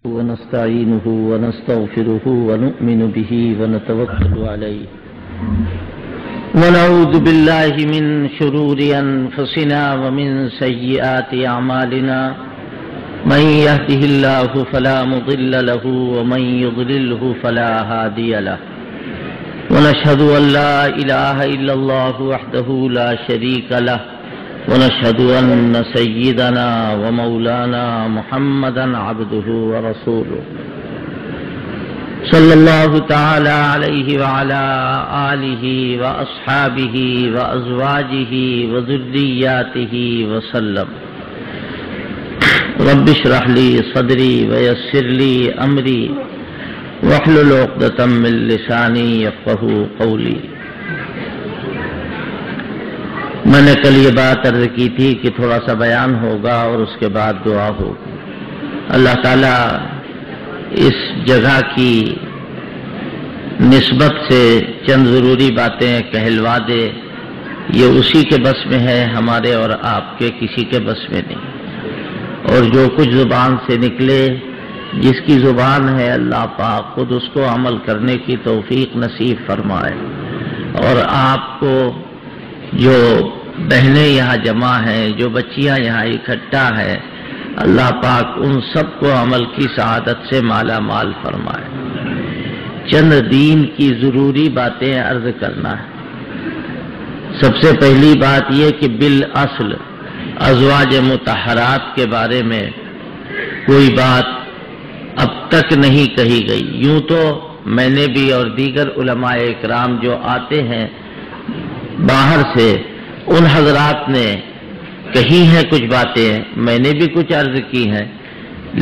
ونستعينه ونستغفره ونؤمن به ونتوكل عليه ونعوذ بالله من شرور أنفسنا ومن سيئات أعمالنا من يهده الله فلا مضل له ومن يضلله فلا هادي له ونشهد أن لا إله إلا الله وحده لا شريك له ونشهد أن سيدنا ومولانا محمدا عبده ورسوله صلى الله تعالى عليه وعلى آله وأصحابه وأزواجه وذرياته وسلم رب اشرح لي صدري ويسر لي أمري واحلل عقدة من لساني يفقهوا قولي. میں نے کل یہ بات عرض کی تھی کہ تھوڑا سا بیان ہوگا اور اس کے بعد دعا ہوگی. اللہ تعالیٰ اس جگہ کی نسبت سے چند ضروری باتیں کہلوا دے. یہ اسی کے بس میں ہے، ہمارے اور آپ کے کسی کے بس میں نہیں. اور جو کچھ زبان سے نکلے، جس کی زبان ہے اللہ پاک خود اس کو عمل کرنے کی توفیق نصیب فرمائے. اور آپ کو جو بہنیں یہاں جمع ہیں، جو بچیاں یہاں اکٹھا ہیں، اللہ پاک ان سب کو عمل کی سعادت سے مالا مال فرمائے. چند دین کی ضروری باتیں عرض کرنا ہے. سب سے پہلی بات یہ کہ بالاصل ازواج مطہرات کے بارے میں کوئی بات اب تک نہیں کہی گئی. یوں تو میں نے بھی اور دیگر علماء اکرام جو آتے ہیں باہر سے، ان حضرات نے کہی ہیں کچھ باتیں، میں نے بھی کچھ عرض کی ہیں،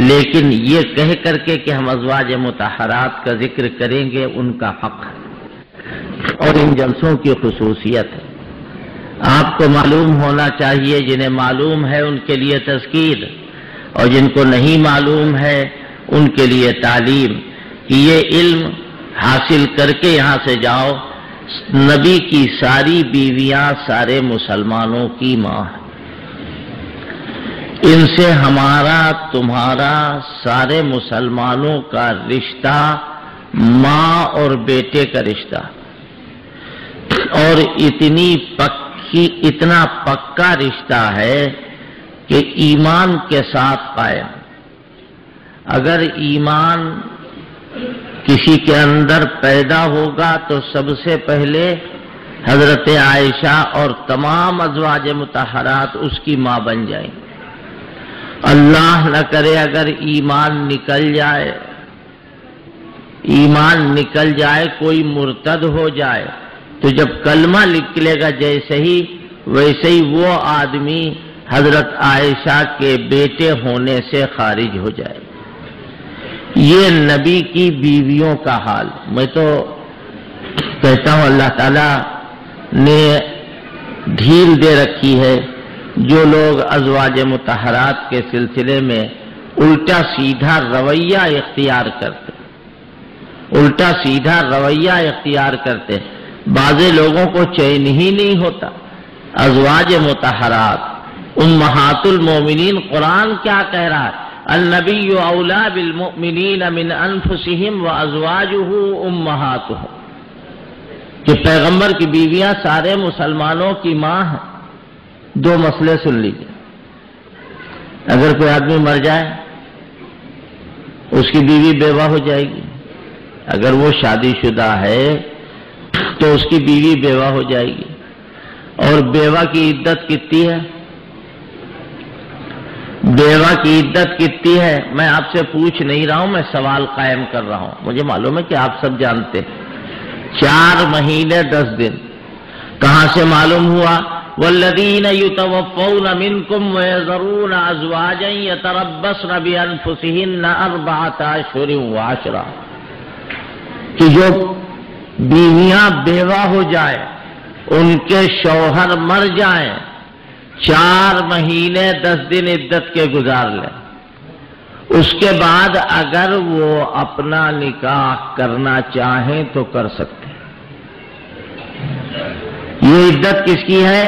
لیکن یہ کہہ کر کے کہ ہم ازواج مطہرات کا ذکر کریں گے ان کا حق ہے اور ان جلسوں کی خصوصیت ہے. آپ کو معلوم ہونا چاہیے، جنہیں معلوم ہے ان کے لیے تذکیر، اور جن کو نہیں معلوم ہے ان کے لیے تعلیم، کہ یہ علم حاصل کر کے یہاں سے جاؤ. نبی کی ساری بیویاں سارے مسلمانوں کی ماں ہیں. ان سے ہمارا تمہارا سارے مسلمانوں کا رشتہ ماں اور بیٹے کا رشتہ، اور اتنا پکا رشتہ ہے کہ ایمان کے ساتھ قائم. اگر ایمان کسی کے اندر پیدا ہوگا تو سب سے پہلے حضرت عائشہ اور تمام ازواج مطہرات اس کی ماں بن جائیں. اللہ نہ کرے اگر ایمان نکل جائے کوئی مرتد ہو جائے، تو جب کلمہ نکلے گا جیسے ہی، ویسے ہی وہ آدمی حضرت عائشہ کے بیٹے ہونے سے خارج ہو جائے. یہ نبی کی بیویوں کا حال. میں تو کہتا ہوں اللہ تعالیٰ نے ڈھیل دے رکھی ہے. جو لوگ ازواج مطہرات کے سلسلے میں الٹا سیدھا رویہ اختیار کرتے، بعض لوگوں کو چین ہی نہیں ہوتا. ازواج مطہرات امہات المومنین، قرآن کیا کہہ رہا ہے؟ النبی اولا بالمؤمنین من انفسہم وازواجہ امہاتہم، کہ پیغمبر کی بیویاں سارے مسلمانوں کی ماں ہیں. دو مسئلے سن لیجیے. اگر کوئی آدمی مر جائے اس کی بیوی بیوہ ہو جائے گی. اگر وہ شادی شدہ ہے تو اس کی بیوی بیوہ ہو جائے گی. اور بیوہ کی عدت کتنی ہے؟ بیوہ کی عدت کتنی ہے؟ میں آپ سے پوچھ نہیں رہا ہوں، میں سوال قائم کر رہا ہوں. مجھے معلوم ہے کہ آپ سب جانتے ہیں. 4 مہینے 10 دن. کہاں سے معلوم ہوا؟ والذین یتوفون منکم ویذرون ازواجا یتربصن بانفسہن 4 اشہر وعشرا، کہ جو بیویاں بیوہ ہو جائے، ان کے شوہر مر جائیں، 4 مہینے 10 دن عدت کے گزار لیں. اس کے بعد اگر وہ اپنا نکاح کرنا چاہیں تو کر سکتے ہیں. یہ عدت کس کی ہے؟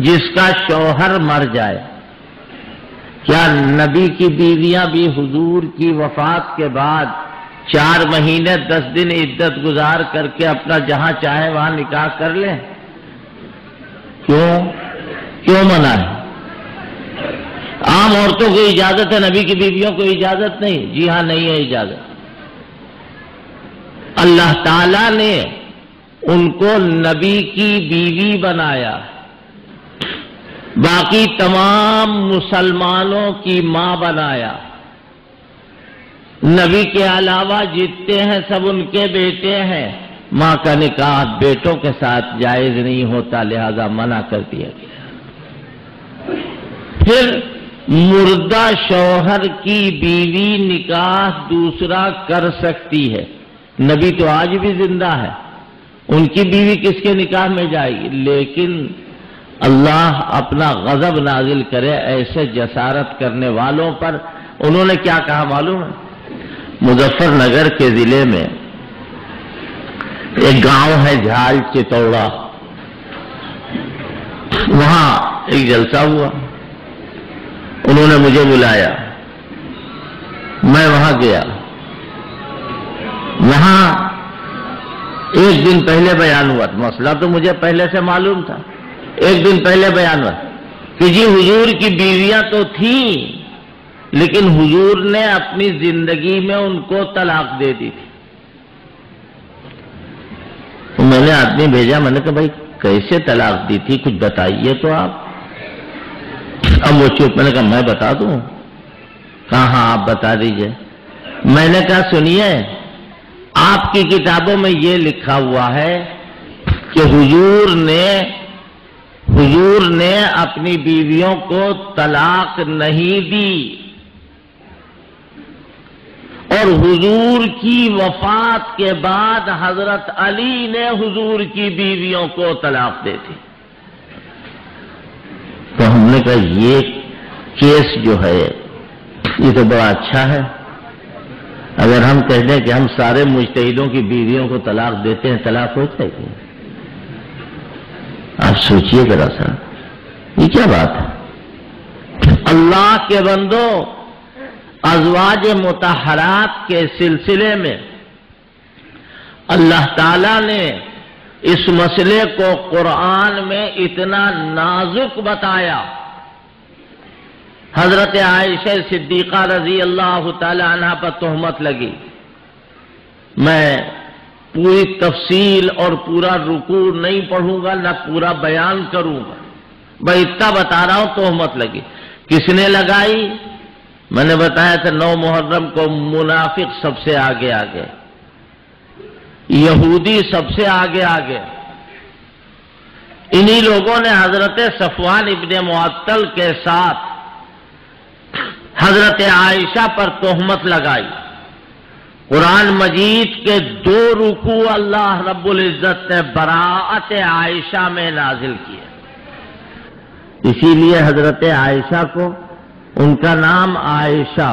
جس کا شوہر مر جائے. کیا نبی کی بیویاں بھی حضور کی وفات کے بعد 4 مہینے 10 دن عدت گزار کر کے اپنا جہاں چاہے وہاں نکاح کر لیں؟ کیوں منع ہے؟ عام عورتوں کو اجازت ہے، نبی کی بیویوں کو اجازت نہیں؟ جی ہاں، نہیں ہے اجازت۔ اللہ تعالیٰ نے ان کو نبی کی بیوی بنایا، باقی تمام مسلمانوں کی ماں بنایا۔ نبی کے علاوہ جتنے ہیں سب ان کے بیٹے ہیں، ماں کا نکاح بیٹوں کے ساتھ جائز نہیں ہوتا، لہذا منع کر دیا گیا۔ پھر مردہ شوہر کی بیوی نکاح دوسرا کر سکتی ہے، نبی تو آج بھی زندہ ہے، ان کی بیوی کس کے نکاح میں جائے گی؟ لیکن اللہ اپنا غضب نازل کرے ایسے جسارت کرنے والوں پر۔ انہوں نے کیا کہا معلوم ہے؟ مظفر نگر کے ضلع میں ایک گاؤں ہے جھال چتوڑا، وہاں ایک جلسہ ہوا، انہوں نے مجھے بلایا، میں وہاں گیا۔ وہاں ایک دن پہلے بیان ہوا، مسئلہ تو مجھے پہلے سے معلوم تھا، ایک دن پہلے بیان ہوا کہ جی حضور کی بیویاں تو تھیں لیکن حضور نے اپنی زندگی میں ان کو طلاق دے دی تھی۔ تو میں نے آدمی بھیجا، میں نے کہا بھائی کیسے طلاق دی تھی، کچھ بتائیے تو آپ۔ اب وہ چپ، میں نے کہا میں بتا دوں؟ کہا ہاں آپ بتا دیجئے۔ میں نے کہا سنیے، آپ کی کتابوں میں یہ لکھا ہوا ہے کہ حضور نے اپنی بیویوں کو طلاق نہیں دی، اور حضور کی وفات کے بعد حضرت علی نے حضور کی بیویوں کو طلاق دے دی۔ تو ہم نے کہا یہ کیس جو ہے یہ تو بڑا اچھا ہے، اگر ہم کہہ دیں کہ ہم سارے مجتہدوں کی بیویوں کو طلاق دیتے ہیں، طلاق ہو جائے گی؟ آپ سوچئے ذرا سا، یہ کیا بات ہے؟ اللہ کے بندو، ازواج مطہرات کے سلسلے میں اللہ تعالیٰ نے اس مسئلے کو قرآن میں اتنا نازک بتایا۔ حضرت عائشہ صدیقہ رضی اللہ تعالی عنہ پر تہمت لگی، میں پوری تفصیل اور پورا رکوع نہیں پڑھوں گا، نہ پورا بیان کروں گا، بھائی اتنا بتا رہا ہوں، تہمت لگی۔ کس نے لگائی؟ میں نے بتایا تھا 9 محرم کو منافق سب سے آگے آگے، یہودی سب سے آگے آگے، انہی لوگوں نے حضرت صفوان ابن معطل کے ساتھ حضرت عائشہ پر تہمت لگائی۔ قرآن مجید کے 2 رکوع اللہ رب العزت نے براءت عائشہ میں نازل کیے، اسی لیے حضرت عائشہ کو ان کا نام عائشہ،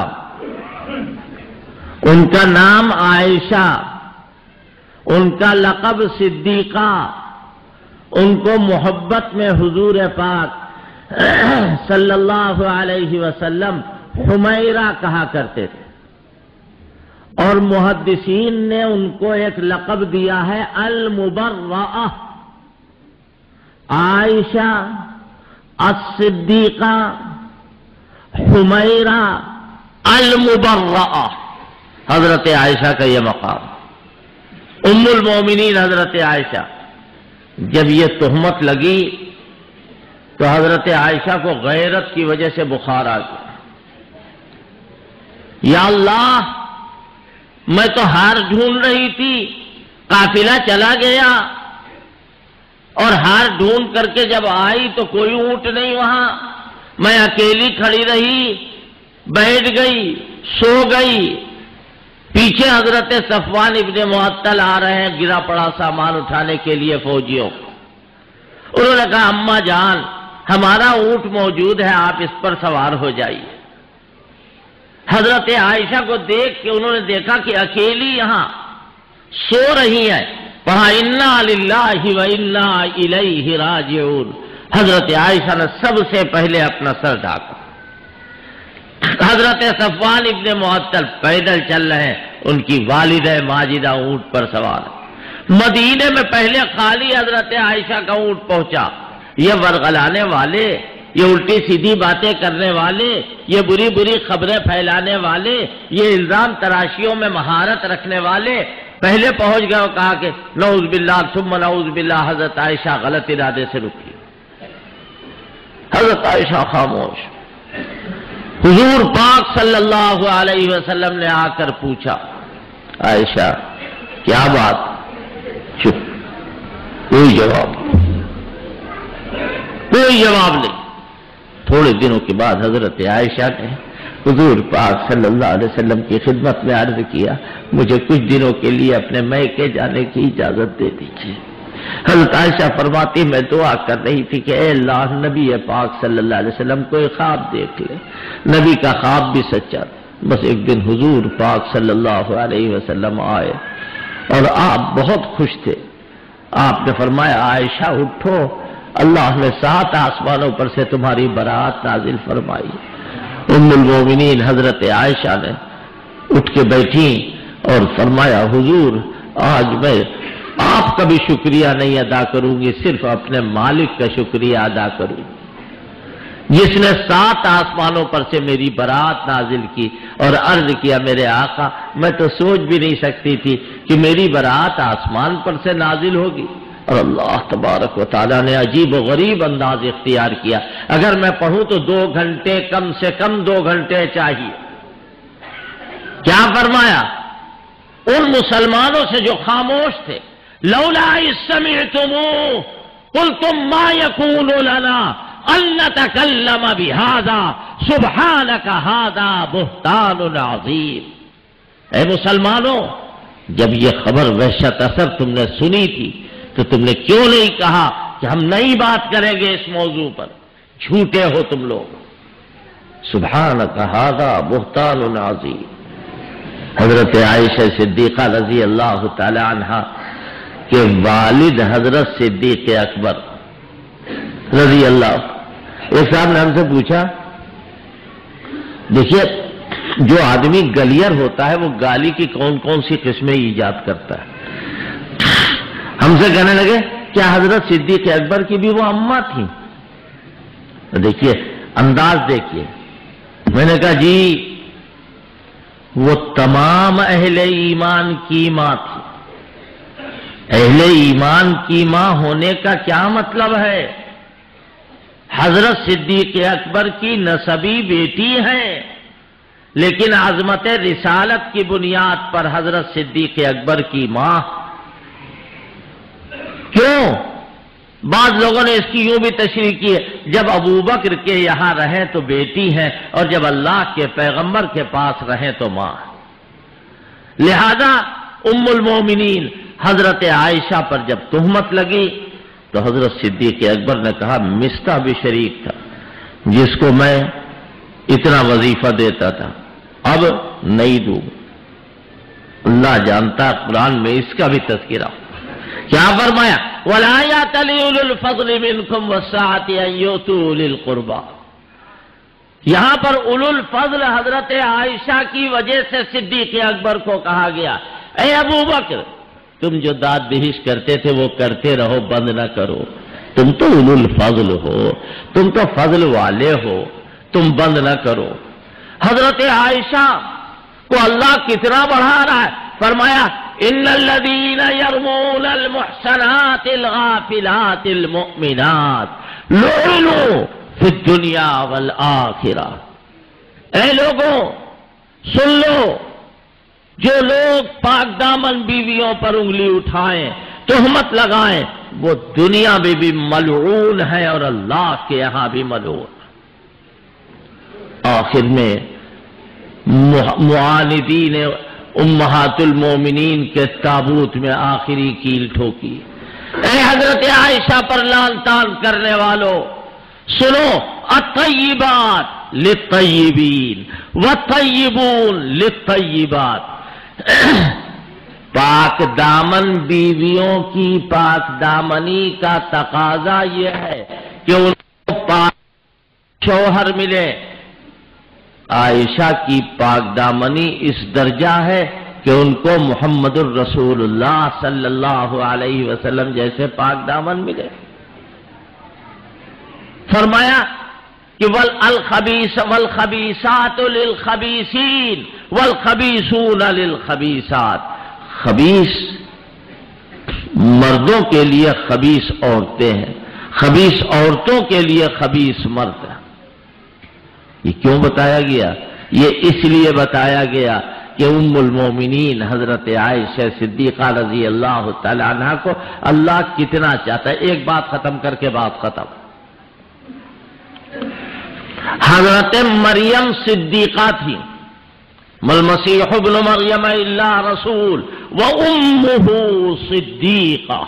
ان کا نام عائشہ، ان کا لقب صدیقہ، ان کو محبت میں حضور پاک صلی اللہ علیہ وسلم حمیرہ کہا کرتے تھے، اور محدثین نے ان کو ایک لقب دیا ہے المبرأہ، عائشہ، الصدیقہ، حمیرہ، المبرأہ، حضرت عائشہ کا یہ مقام۔ ام المومنین حضرت عائشہ، جب یہ تہمت لگی تو حضرت عائشہ کو غیرت کی وجہ سے بخار آ گیا۔ یا اللہ، میں تو ہار ڈھونڈ رہی تھی، قافلہ چلا گیا اور ہار ڈھونڈ کر کے جب آئی تو کوئی اونٹ نہیں وہاں، میں اکیلی کھڑی رہی، بیٹھ گئی، سو گئی، پیچھے حضرت صفوان ابن معطل آ رہے ہیں گرا پڑا سامان اٹھانے کے لیے فوجیوں کو۔ انہوں نے کہا اماں جان، ہمارا اونٹ موجود ہے، آپ اس پر سوار ہو جائیے۔ حضرت عائشہ کو دیکھ کے انہوں نے دیکھا کہ اکیلی یہاں سو رہی ہے، وہاں انا للہ و انا الیہ راجعون۔ حضرت عائشہ نے سب سے پہلے اپنا سر ڈھانکا، حضرت صفوان ابن معطل پیدل چل رہے ہیں، ان کی والدہ ماجدہ اونٹ پر سوار ہے۔ مدینے میں پہلے خالی حضرت عائشہ کا اونٹ پہنچا۔ یہ ورغلانے والے، یہ الٹی سیدھی باتیں کرنے والے، یہ بری بری خبریں پھیلانے والے، یہ الزام تراشیوں میں مہارت رکھنے والے پہلے پہنچ گئے اور کہا کہ نعوذ باللہ ثم نعوذ باللہ۔ حضرت عائشہ غلط ارادے سے رکی، حضرت عائشہ خاموش۔ حضور پاک صلی اللہ علیہ وسلم نے آ کر پوچھا، عائشہ کیا بات؟ چپ، کوئی جواب نہیں۔ تھوڑے دنوں کے بعد حضرت عائشہ نے حضور پاک صلی اللہ علیہ وسلم کی خدمت میں عرض کیا، مجھے کچھ دنوں کے لیے اپنے میکے جانے کی اجازت دے دیجیے۔ حضرت عائشہ فرماتی میں دعا کر رہی تھی کہ اے اللہ، نبی پاک صلی اللہ علیہ وسلم کوئی خواب دیکھ لے۔ نبی کا خواب بھی سچا تھا۔ بس ایک دن حضور پاک صلی اللہ علیہ وسلم آئے اور آپ بہت خوش تھے۔ آپ نے فرمایا عائشہ اٹھو، اللہ نے 7 آسمانوں پر سے تمہاری برات نازل فرمائی۔ ام المومنین حضرت عائشہ نے اٹھ کے بیٹھی اور فرمایا حضور آج میں آپ کا بھی شکریہ نہیں ادا کروں گی، صرف اپنے مالک کا شکریہ ادا کروں گی، جس نے 7 آسمانوں پر سے میری برات نازل کی۔ اور عرض کیا میرے آقا میں تو سوچ بھی نہیں سکتی تھی کہ میری برات آسمان پر سے نازل ہوگی۔ اور اللہ تبارک و تعالیٰ نے عجیب و غریب انداز اختیار کیا۔ اگر میں پڑھوں تو 2 گھنٹے، کم سے کم 2 گھنٹے چاہیے۔ کیا فرمایا؟ ان مسلمانوں سے جو خاموش تھے، لولا اذ سمعتموه قلتم ما يكون لنا ان نتكلم بهذا سبحانك هذا بهتان عظیم۔ اے مسلمانوں، جب یہ خبر وحشت اثر تم نے سنی تھی تو تم نے کیوں نہیں کہا کہ ہم نئی بات کریں گے اس موضوع پر؟ جھوٹے ہو تم لوگ۔ سبحانک ھذا بہتان عظیم۔ حضرت عائشہ صدیقہ رضی اللہ تعالی عنہا کے والد حضرت صدیق اکبر رضی اللہ، ایک صاحب نے ہم سے پوچھا، دیکھیے جو آدمی گلیئر ہوتا ہے وہ گالی کی کون کون سی قسمیں ایجاد کرتا ہے۔ ہم سے کہنے لگے کیا حضرت صدیق اکبر کی بھی وہ اماں تھیں؟ دیکھیے انداز دیکھیے۔ میں نے کہا جی وہ تمام اہل ایمان کی ماں تھی۔ اہل ایمان کی ماں ہونے کا کیا مطلب ہے؟ حضرت صدیق اکبر کی نسبی بیٹی ہے، لیکن عظمت رسالت کی بنیاد پر حضرت صدیق اکبر کی ماں۔ کیوں؟ بعض لوگوں نے اس کی یوں بھی تشریح کی ہے، جب ابوبکر کے یہاں رہیں تو بیٹی ہیں اور جب اللہ کے پیغمبر کے پاس رہیں تو ماں۔ لہذا ام المومنین حضرت عائشہ پر جب تہمت لگی تو حضرت صدیق اکبر نے کہا مستح بھی شریک تھا جس کو میں اتنا وظیفہ دیتا تھا، اب نہیں دوں۔ اللہ جانتا قرآن میں اس کا بھی تذکرہ۔ کیا فرمایا؟ وَلَا يَأْتَلِ أُولُو الْفَضْلِ مِنْكُمْ وَالسَّعَةِ أَن يُؤْتُوا أُولِي الْقُرْبَى۔ یہاں پر اولو الفضل حضرت عائشہ کی وجہ سے صدیق اکبر کو کہا گیا، اے ابو بکر تم جو داد دہش کرتے تھے وہ کرتے رہو، بند نہ کرو، تم تو اولو الفضل ہو، تم تو فضل والے ہو، تم بند نہ کرو۔ حضرت عائشہ کو اللہ کتنا بڑھا رہا ہے، فرمایا ان الذين يرمون المحصنات الغافلات المؤمنات لعنوا في الدنيا والآخرة۔ اے لوگوں سن لو، جو لوگ پاک دامن بیویوں پر انگلی اٹھائیں، تہمت لگائیں، وہ دنیا میں بھی ملعون ہے اور اللہ کے یہاں بھی ملعون۔ آخر میں معاندین امہات المومنین کے تابوت میں آخری کیل ٹھوکی۔ اے حضرت عائشہ پر لعن طعن کرنے والو، سنو، الطیبات للطیبین والطیبون للطیبات۔ پاک دامن بیویوں کی پاک دامنی کا تقاضا یہ ہے کہ ان کو پاک شوہر ملے، عائشہ کی پاک دامنی اس درجہ ہے کہ ان کو محمد الرسول اللہ صلی اللہ علیہ وسلم جیسے پاک دامن ملے۔ فرمایا کہ والخبیثات للخبیثین والخبیثون للخبیثات، خبیث مردوں کے لیے خبیث عورتیں ہیں، خبیث عورتوں کے لیے خبیث مرد ہیں۔ یہ کیوں بتایا گیا؟ یہ اس لیے بتایا گیا کہ ام المومنین حضرت عائشہ صدیقہ رضی اللہ تعالی عنہ کو اللہ کتنا چاہتا ہے۔ ایک بات ختم کر کے بات ختم۔ حضرت مریم صدیقہ تھی، مَالْمَسِيحُ ابْنُ مَرْيَمَ إِلَّا رَسُولٌ وَأُمُّهُ صِدِّيقَةٌ۔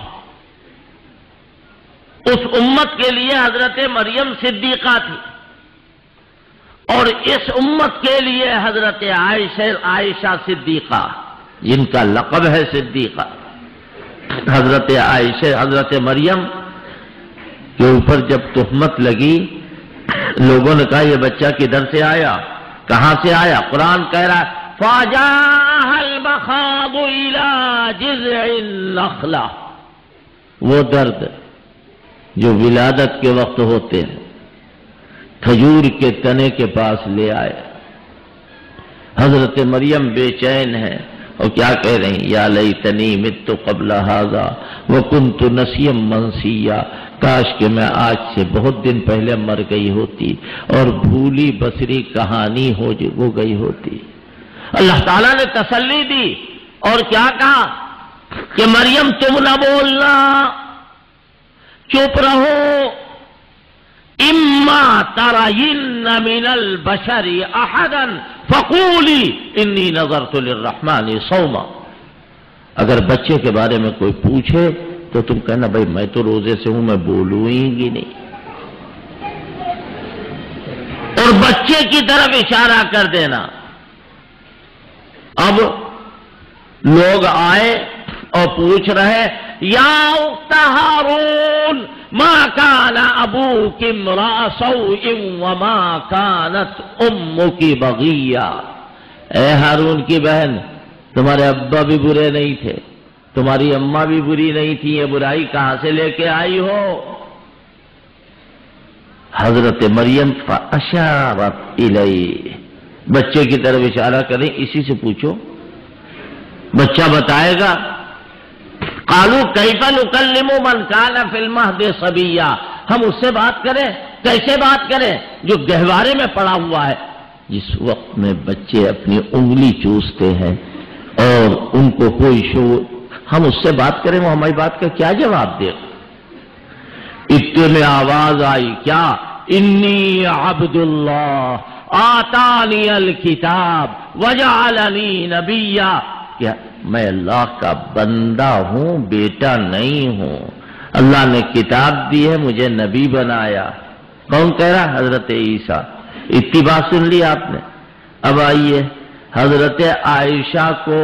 اس امت کے لیے حضرت مریم صدیقہ تھی، اور اس امت کے لیے حضرت عائشہ صدیقہ، جن کا لقب ہے صدیقہ۔ حضرت عائشہ، حضرت مریم کے اوپر جب تہمت لگی، لوگوں نے کہا یہ بچہ کدھر سے آیا، کہاں سے آیا؟ قرآن کہہ رہا ہے فَجَاءَهَا الْمَخَاضُ إِلَى جِذْعِ النَّخْلَةِ، وہ درد جو ولادت کے وقت ہوتے ہیں، کھجور کے تنے کے پاس لے آئے۔ حضرت مریم بے چین ہے اور کیا کہہ رہی ہیں؟ یا لیتنی مت قبل ھذا وکنت نسیا منسیا، کاش کہ میں آج سے بہت دن پہلے مر گئی ہوتی اور بھولی بسری کہانی ہو گئی ہوتی۔ اللہ تعالیٰ نے تسلی دی اور کیا کہا کہ مریم تم نہ بولنا، چپ رہو، اما ترین من البشر احدا فقولی انی نذرت للرحمن صوما، اگر بچے کے بارے میں کوئی پوچھے تو تم کہنا بھائی میں تو روزے سے ہوں، میں بولوں گی نہیں، اور بچے کی طرف اشارہ کر دینا۔ اب لوگ آئے اور پوچھ رہے یا اخت ہارون ما کان ابوک امرأ سوء وما کانت امک بغیہ، اے ہارون کی بہن تمہارے ابا بھی برے نہیں تھے، تمہاری اماں بھی بری نہیں تھی، یہ برائی کہاں سے لے کے آئی ہو؟ حضرت مریم فاشارت الیہ، بچے کی طرف اشارہ کریں، اسی سے پوچھو، بچہ بتائے گا۔ قالوا کیف نکلم من کان فی المہد صبیا، ہم اس سے بات کریں، کیسے بات کریں جو گہوارے میں پڑا ہوا ہے؟ جس وقت میں بچے اپنی انگلی چوستے ہیں اور ان کو کوئی شعور، ہم اس سے بات کریں، وہ ہماری بات کا کیا جواب دے؟ اتنے میں آواز آئی کیا؟ انی عبد اللہ آتانی الکتاب وجعلنی نبیا، کیا میں اللہ کا بندہ ہوں، بیٹا نہیں ہوں، اللہ نے کتاب دی ہے، مجھے نبی بنایا۔ کون کہہ رہا؟ حضرت عیسیٰ۔ اتنی بات سن لی آپ نے۔ اب آئیے، حضرت عائشہ کو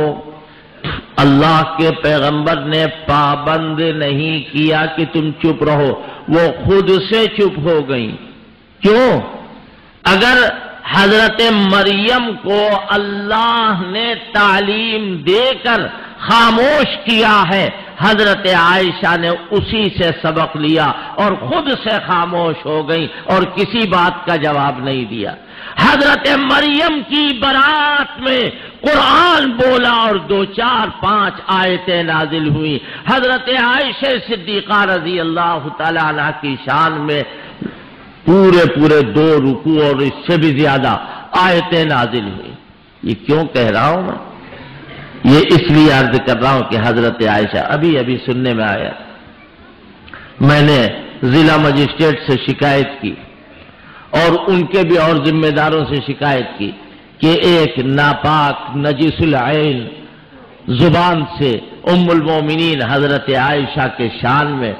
اللہ کے پیغمبر نے پابند نہیں کیا کہ تم چپ رہو، وہ خود سے چپ ہو گئیں۔ کیوں؟ اگر حضرت مریم کو اللہ نے تعلیم دے کر خاموش کیا ہے، حضرت عائشہ نے اسی سے سبق لیا اور خود سے خاموش ہو گئی اور کسی بات کا جواب نہیں دیا۔ حضرت مریم کی برات میں قرآن بولا اور 2 4 5 آیتیں نازل ہوئی۔ حضرت عائشہ صدیقہ رضی اللہ تعالی عنہ کی شان میں پورے 2 رکوع اور اس سے بھی زیادہ آیتیں نازل ہوئی۔ یہ کیوں کہہ رہا ہوں میں؟ یہ اس لیے عرض کر رہا ہوں کہ حضرت عائشہ ابھی سننے میں آیا، میں نے ضلع مجسٹریٹ سے شکایت کی اور ان کے بھی اور ذمہ داروں سے شکایت کی کہ ایک ناپاک نجس العین زبان سے ام المومنین حضرت عائشہ کے شان میں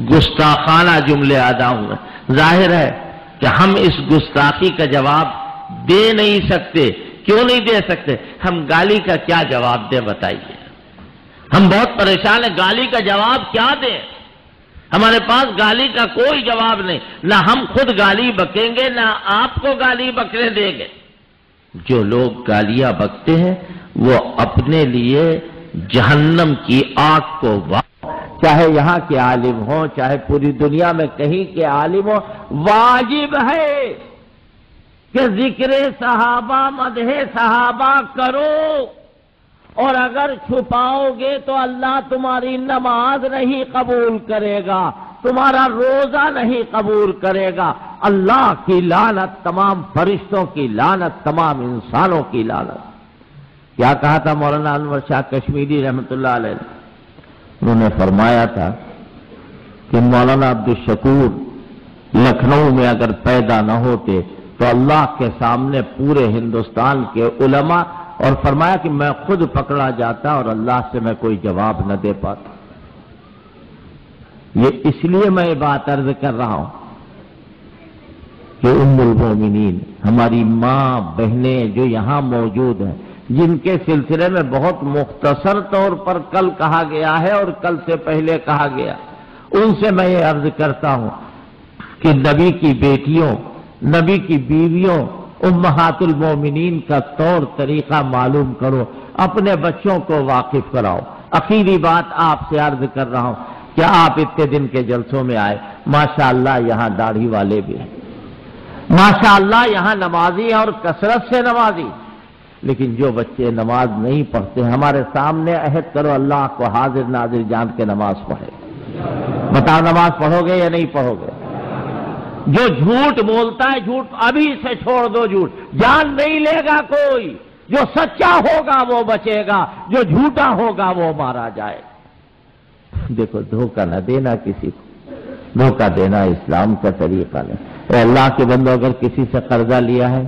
گستاخانہ جملے ادا ہوئے۔ ظاہر ہے کہ ہم اس گستاخی کا جواب دے نہیں سکتے۔ کیوں نہیں دے سکتے؟ ہم گالی کا کیا جواب دیں بتائیے؟ ہم بہت پریشان ہیں، گالی کا جواب کیا دیں؟ ہمارے پاس گالی کا کوئی جواب نہیں، نہ ہم خود گالی بکیں گے نہ آپ کو گالی بکنے دیں گے۔ جو لوگ گالیاں بکتے ہیں وہ اپنے لیے جہنم کی آگ کو چاہے یہاں کے عالم ہوں چاہے پوری دنیا میں کہیں کے عالم ہوں، واجب ہے کہ ذکر صحابہ مدح صحابہ کرو، اور اگر چھپاؤ گے تو اللہ تمہاری نماز نہیں قبول کرے گا، تمہارا روزہ نہیں قبول کرے گا، اللہ کی لعنت، تمام فرشتوں کی لعنت، تمام انسانوں کی لعنت۔ کیا کہا تھا مولانا انور شاہ کشمیری رحمۃ اللہ علیہ؟ انہوں نے فرمایا تھا کہ مولانا عبدالشکور لکھنؤ میں اگر پیدا نہ ہوتے تو اللہ کے سامنے پورے ہندوستان کے علماء، اور فرمایا کہ میں خود پکڑا جاتا اور اللہ سے میں کوئی جواب نہ دے پاتا۔ یہ اس لیے میں یہ بات عرض کر رہا ہوں کہ ام المومنین ہماری ماں بہنیں جو یہاں موجود ہیں، جن کے سلسلے میں بہت مختصر طور پر کل کہا گیا ہے اور کل سے پہلے کہا گیا، ان سے میں یہ عرض کرتا ہوں کہ نبی کی بیٹیوں، نبی کی بیویوں، امہات المومنین کا طور طریقہ معلوم کرو، اپنے بچوں کو واقف کراؤ۔ اخیری بات آپ سے عرض کر رہا ہوں کہ آپ اتنے دن کے جلسوں میں آئے، ماشاءاللہ یہاں داڑھی والے بھی ہیں، ماشاءاللہ یہاں نمازی ہیں اور کثرت سے نمازی، لیکن جو بچے نماز نہیں پڑھتے ہمارے سامنے عہد کرو اللہ کو حاضر ناظر جان کے نماز پڑھے۔ بتاؤ نماز پڑھو گے یا نہیں پڑھو گے؟ جو جھوٹ بولتا ہے جھوٹ ابھی سے چھوڑ دو، جھوٹ جان نہیں لے گا کوئی، جو سچا ہوگا وہ بچے گا، جو جھوٹا ہوگا وہ مارا جائے۔ دیکھو دھوکہ نہ دینا کسی کو، دھوکہ دینا اسلام کا طریقہ نہیں۔ اے اللہ کے بندو اگر کسی سے قرضہ لیا ہے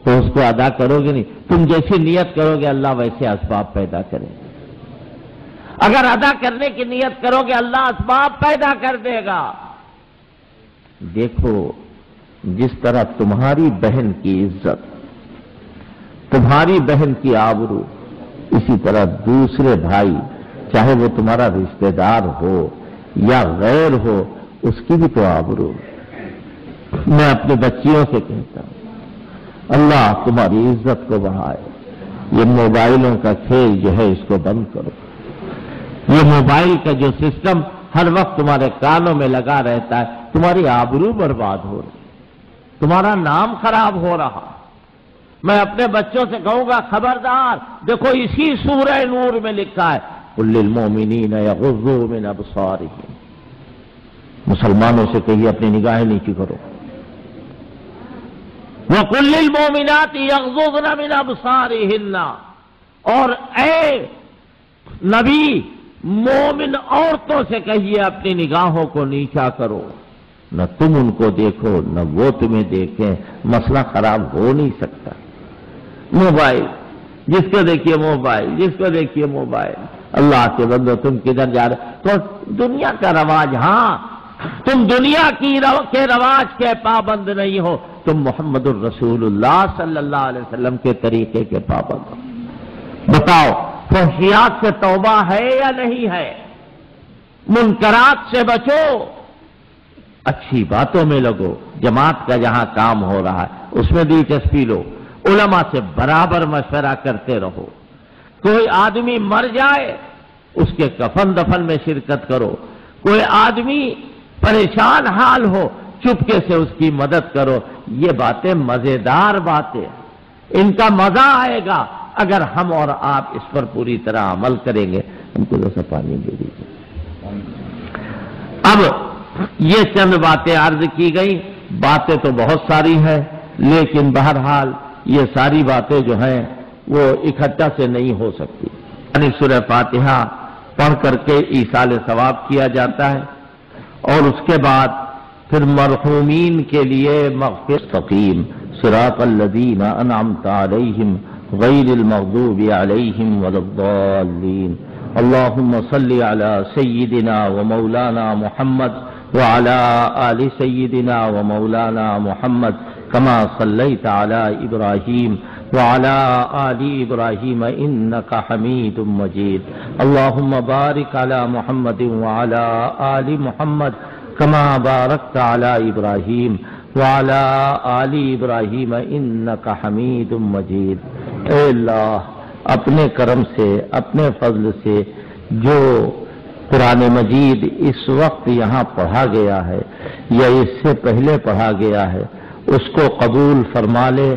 تو اس کو ادا کرو گے نہیں، تم جیسی نیت کرو گے اللہ ویسے اسباب پیدا کرے گا۔ اگر ادا کرنے کی نیت کرو گے اللہ اسباب پیدا کر دے گا۔ دیکھو جس طرح تمہاری بہن کی عزت، تمہاری بہن کی آبرو، اسی طرح دوسرے بھائی چاہے وہ تمہارا رشتہ دار ہو یا غیر ہو اس کی بھی تو آبرو۔ میں اپنے بچیوں سے کہتا ہوں اللہ تمہاری عزت کو بڑھائے، یہ موبائلوں کا کھیل جو ہے اس کو بند کرو، یہ موبائل کا جو سسٹم ہر وقت تمہارے کانوں میں لگا رہتا ہے، تمہاری آبرو برباد ہو رہی، تمہارا نام خراب ہو رہا۔ میں اپنے بچوں سے کہوں گا خبردار، دیکھو اسی سورہ نور میں لکھا ہے قل للمؤمنین یغضوا من ابصارہم، مسلمانوں سے کہیے اپنی نگاہیں نیچی کرو، وَقُلْ لِلْمُؤْمِنَاتِ يَغْضُضْنَ مِنْ أَبْصَارِهِنَّ، اور اے نبی مومن عورتوں سے کہیے اپنی نگاہوں کو نیچا کرو، نہ تم ان کو دیکھو نہ وہ تمہیں دیکھیں، مسئلہ خراب ہو نہیں سکتا۔ موبائل جس کو دیکھیے موبائل، جس کو دیکھیے موبائل، اللہ کے بندو تم کدھر جا رہے؟ تو دنیا کا رواج، ہاں تم دنیا کے رواج کے پابند نہیں ہو، تم محمد الرسول اللہ صلی اللہ علیہ وسلم کے طریقے کے پابند ہو۔ بتاؤ فحشیات سے توبہ ہے یا نہیں ہے؟ منکرات سے بچو، اچھی باتوں میں لگو، جماعت کا جہاں کام ہو رہا ہے اس میں دلچسپی لو، علماء سے برابر مشورہ کرتے رہو، کوئی آدمی مر جائے اس کے کفن دفن میں شرکت کرو، کوئی آدمی پریشان حال ہو چپکے سے اس کی مدد کرو۔ یہ باتیں مزیدار باتیں، ان کا مزہ آئے گا اگر ہم اور آپ اس پر پوری طرح عمل کریں گے۔ ہم کو جیسا پانی دے دیجیے۔ اب یہ چند باتیں عرض کی گئی، باتیں تو بہت ساری ہیں لیکن بہرحال یہ ساری باتیں جو ہیں وہ اکٹھا سے نہیں ہو سکتی، یعنی سورہ فاتحہ پڑھ کر کے ایصال ثواب کیا جاتا ہے، اور اس کے بعد پھر مرحومین کے لیے مغفرت مستقیم صراط الذین انعمت علیہم غیر المغضوب علیہم ولا الضالین۔ اللہم صلی علی سیدنا و مولانا محمد وعلی آل سیدنا و مولانا محمد کما صلیت علی ابراہیم وعلی آل ابراہیم انک حمید مجید۔ اللہم بارک علی محمد وعلی آل محمد کما بارکت علی ابراہیم وعلی آل ابراہیم انک حمید مجید۔ اے اللہ اپنے کرم سے، اپنے فضل سے جو قرآن مجید اس وقت یہاں پڑھا گیا ہے یا اس سے پہلے پڑھا گیا ہے اس کو قبول فرما لے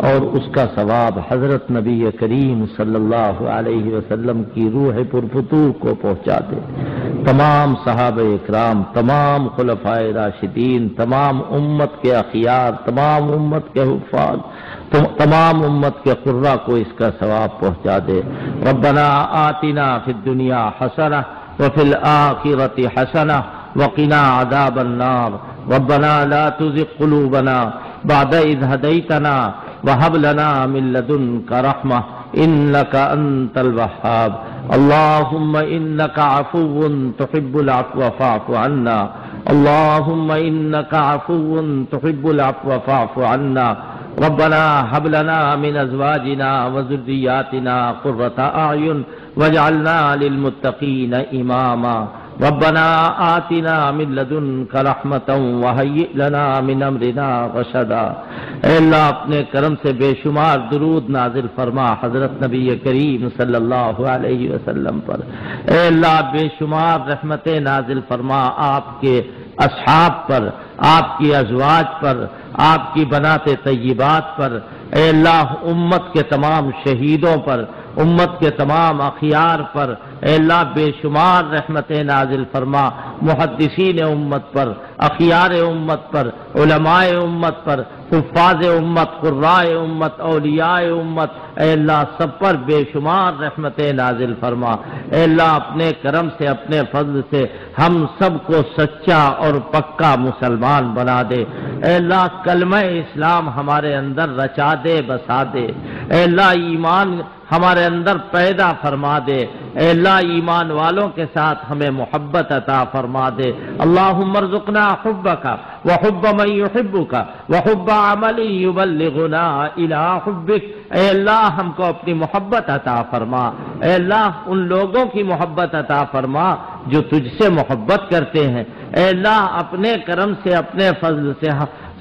اور اس کا ثواب حضرت نبی کریم صلی اللہ علیہ وسلم کی روح پرفتور کو پہنچا دے۔ تمام صحابہ اکرام، تمام خلفائے راشدین، تمام امت کے اخیار، تمام امت کے حفاظ، تمام امت کے قراء کو اس کا ثواب پہنچا دے۔ ربنا آتنا فی الدنیا حسنہ وفی الآخرۃ حسنہ وقنا عذاب النار۔ ربنا لا تزغ قلوبنا بعد إذ هديتنا وهب لنا من لدنك رحمة إنك أنت الوهاب۔ اللهم إنك عفو تحب العفو فاعف عنا۔ اللهم إنك عفو تحب العفو فاعف عنا۔ ربنا هب لنا من أزواجنا وذرياتنا قرة أعين واجعلنا للمتقين إماما۔ ربنا آتنا من لدنك رحمة وهيئ لنا من امرنا رشدا۔ اے اللہ اپنے کرم سے بے شمار درود نازل فرما حضرت نبی کریم صلی اللہ علیہ وسلم پر۔ اے اللہ بے شمار رحمتیں نازل فرما آپ کے اصحاب پر، آپ کی ازواج پر، آپ کی بنات طیبات پر۔ اے اللہ امت کے تمام شہیدوں پر، امت کے تمام اخیار پر اے اللہ بے شمار رحمتیں نازل فرما، محدثین امت پر، اخیار امت پر، علماء امت پر، حفاظ امت، قراء امت، اولیاء امت، اے اللہ سب پر بے شمار رحمتیں نازل فرما۔ اے اللہ اپنے کرم سے، اپنے فضل سے ہم سب کو سچا اور پکا مسلمان بنا دے۔ اے اللہ کلمہ اسلام ہمارے اندر رچا دے، بسا دے۔ اے اللہ ایمان ہمارے اندر پیدا فرما دے۔ اے اللہ ایمان والوں کے ساتھ ہمیں محبت عطا فرما دے۔ اللہم ارزقنا حبک وحب من یحبک وحب عمل یبلغنا الی حبک۔ اے اللہ ہم کو اپنی محبت عطا فرما۔ اے اللہ ان لوگوں کی محبت عطا فرما جو تجھ سے محبت کرتے ہیں۔ اے اللہ اپنے کرم سے، اپنے فضل سے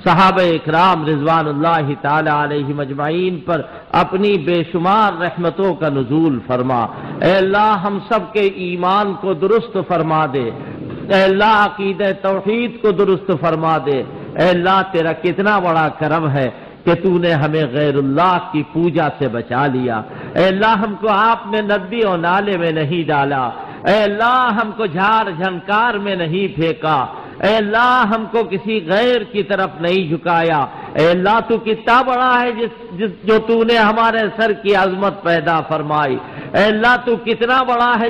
صحابہ اکرام رضوان اللہ تعالی علیہم اجمعین پر اپنی بے شمار رحمتوں کا نزول فرما۔ اے اللہ ہم سب کے ایمان کو درست فرما دے۔ اے اللہ عقیدہ توحید کو درست فرما دے۔ اے اللہ تیرا کتنا بڑا کرم ہے کہ تو نے ہمیں غیر اللہ کی پوجا سے بچا لیا۔ اے اللہ ہم کو آپ نے ندی اور نالے میں نہیں ڈالا۔ اے اللہ ہم کو جھاڑ جھنکار میں نہیں پھینکا۔ اے اللہ ہم کو کسی غیر کی طرف نہیں جھکایا۔ اے اللہ تو کتنا بڑا ہے جو تو نے ہمارے سر کی عظمت پیدا فرمائی۔ اے اللہ تو کتنا بڑا ہے